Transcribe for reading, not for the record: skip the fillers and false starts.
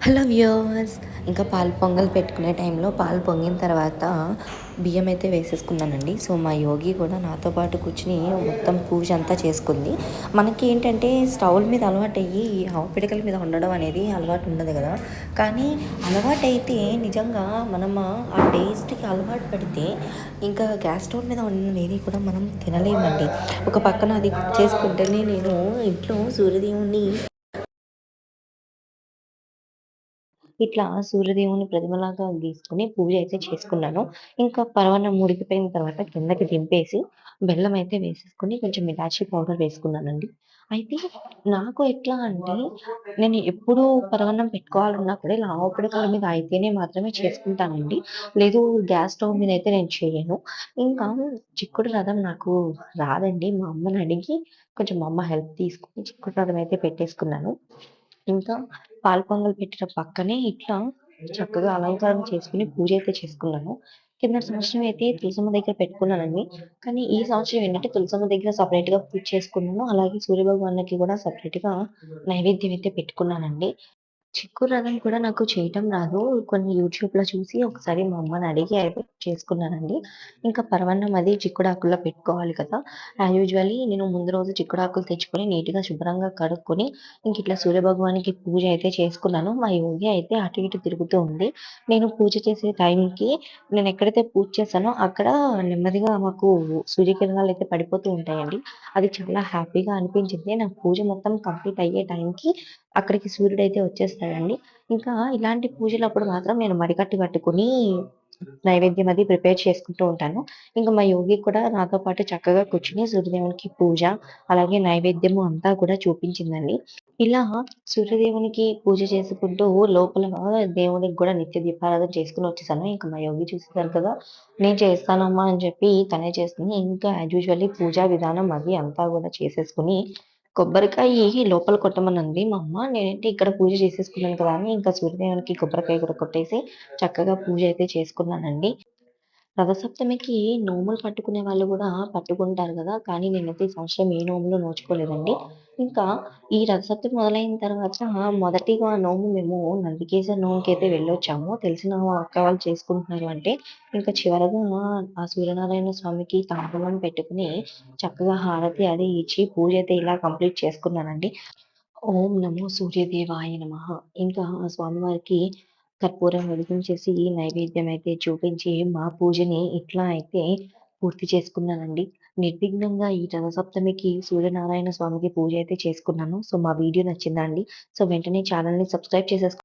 Hello viewers. ఇంకా పాలు పొంగల్ పెట్టుకునే టైంలో పాలు పొంగిన తర్వాత బియ్యం అయితే వేసేసుకున్నానండి. సో, మా యోగి కూడా నాతో పాటు కూర్చొని మొత్తం పూజ అంతా చేసుకుంది. మనకి ఏంటంటే స్టవ్‌ల మీద అలవాటయ్యి ఈ ఆవు పిడకల మీద వండడం అనేది అలవాటు ఉండదు కదా! కానీ అలవాటైతే నిజంగా మనం ఆ టేస్ట్‌కి అలవాటు పడితే ఇంకా గ్యాస్ స్టవ్ మీద వండినది ఏది కూడా మనం తినలేమండి. ఒక పక్కన అది కుక్ చేసుకుంటేనే నేను ఇంట్లో సూర్యదేవుడిని ఇట్లా సూర్యదేవుని ప్రతిమలాగా గీసుకొని పూజ అయితే చేసుకున్నాను. ఇంకా పరమాన్నం ఉడికిపోయిన తర్వాత కిందకి దింపేసి, బెల్లం అయితే వేసేసుకొని కొంచెం ఇలాచీ పౌడర్ వేసుకున్నానండి. అయితే నాకు ఎట్లా అంటే, నేను ఎప్పుడు పరమాన్నం పెట్టుకోవాలన్నా కూడా ఇలా ఆవు పిడకల మీద అయితేనే మాత్రమే చేసుకుంటానండి. లేదు గ్యాస్ స్టవ్ మీద అయితే నేను చేయను. ఇంకా చిక్కుడు రథం నాకు రాదండి. మా అమ్మని అడిగి కొంచెం మా అమ్మ హెల్ప్ తీసుకొని చిక్కుడు రథం అయితే పెట్టేసుకున్నాను. ఇంకా పాలు పొంగల్ పెట్టిన పక్కనే ఇట్లా చక్కగా అలంకారం చేసుకొని పూజ అయితే చేసుకున్నాను. కిందటి సంవత్సరం అయితే తులసమ్మ దగ్గర పెట్టుకున్నానండి. కానీ ఈ సంవత్సరం ఏంటంటే తులసమ్మ దగ్గర సెపరేట్‌గా పూజ చేసుకున్నాను. అలాగే సూర్య భగవానుకి కూడా సెపరేట్‌గా నైవేద్యం అయితే పెట్టుకున్నానండి. చిక్కు రసం కూడా నాకు చేయటం రాదు. కొన్ని యూట్యూబ్‌లో చూసి ఒకసారి మా అమ్మని అడిగి అయితే చేసుకున్నానండి. ఇంకా పరమాన్నం అది చిక్కుడాకుల్లో పెట్టుకోవాలి కదా! యూజువల్లీ నేను ముందు రోజు చిక్కుడాకులు తెచ్చుకొని నీట్‌గా శుభ్రంగా కడుక్కొని ఇంకిట్లా సూర్యభగవానికి పూజ అయితే చేసుకున్నాను. మా యోగి అయితే అటు ఇటు తిరుగుతూ ఉంది. నేను పూజ చేసే టైంకి నేనెక్కడైతే పూజ చేశానో అక్కడ నెమ్మదిగా మాకు సూర్యకిరణాలయితే పడిపోతూ ఉంటాయండి. అది చాలా హ్యాపీగా అనిపించింది. నా పూజ మొత్తం కంప్లీట్ అయ్యే టైంకి అక్కడికి సూర్యుడైతే వచ్చేస్తాడండి. ఇంకా ఇలాంటి పూజలప్పుడు మాత్రం నేను మడికట్టు కట్టుకొని నైవేద్యం అది ప్రిపేర్ చేసుకుంటూ ఉంటాను. ఇంక మా యోగి కూడా నాతో పాటు చక్కగా కూర్చొని సూర్యదేవునికి పూజ, అలాగే నైవేద్యము అంతా కూడా చూపించిందండి. ఇలా సూర్యదేవునికి పూజ చేసుకుంటూ లోపల దేవునికి గూడా నిత్య దీపారాధన చేసుకొని వచ్చేసాను. ఇంక మా యోగి చూసేసారు కదా! నేను చేస్తానమ్మా అని చెప్పి తనే చేస్తుంది. ఇంకా యాజ్ యూజువల్లీ పూజా విధానం అది అంతా గూడా చేసేసుకొని కొబ్బరికాయి లోపల కొట్టమనంది మా అమ్మ. నేనైతే ఇక్కడ పూజ చేసేసుకున్నాను కదా! అని ఇంకా సూర్యదేవునికి కొబ్బరికాయ కూడా కొట్టేసి చక్కగా పూజ అయితే చేసుకున్నానండి. రథసప్తమికి నోములు పట్టుకునే వాళ్ళు గూడా పట్టుకుంటారు గదా! కానీ నేనైతే ఈ సంవత్సరం ఏ నోములు నోచుకోలేదండి. ఇంకా ఈ రథసప్తమి మొదలైన తర్వాత మొదటిగా నోము మేము నందికేశ్వర నోముకైతే వెళ్ళొచ్చాము. తెలిసిన అక్క వాళ్ళు చేసుకుంటున్నారు అంటే, ఇంకా చివరగా ఆ సూర్యనారాయణ స్వామికి తాంబూలం పెట్టుకొని చక్కగా హారతి అది ఇచ్చి పూజ అయితే ఇలా కంప్లీట్ చేసుకున్నానండి. ఓం నమో సూర్యదేవాయ నమః. ఇంకా ఆ స్వామివారికి కర్పూరం వెలిగించేసి నైవేద్యం అయితే చూపించి మా పూజని ఇట్లా అయితే పూర్తి చేసుకున్నానండి. నిర్విఘ్నంగా ఈ రథసప్తమికి సూర్యనారాయణ స్వామికి పూజ అయితే చేసుకున్నాను. సో, మా వీడియో నచ్చిందా అండి? సో, వెంటనే ఛానెల్‌ని సబ్స్క్రైబ్ చేసేసుకో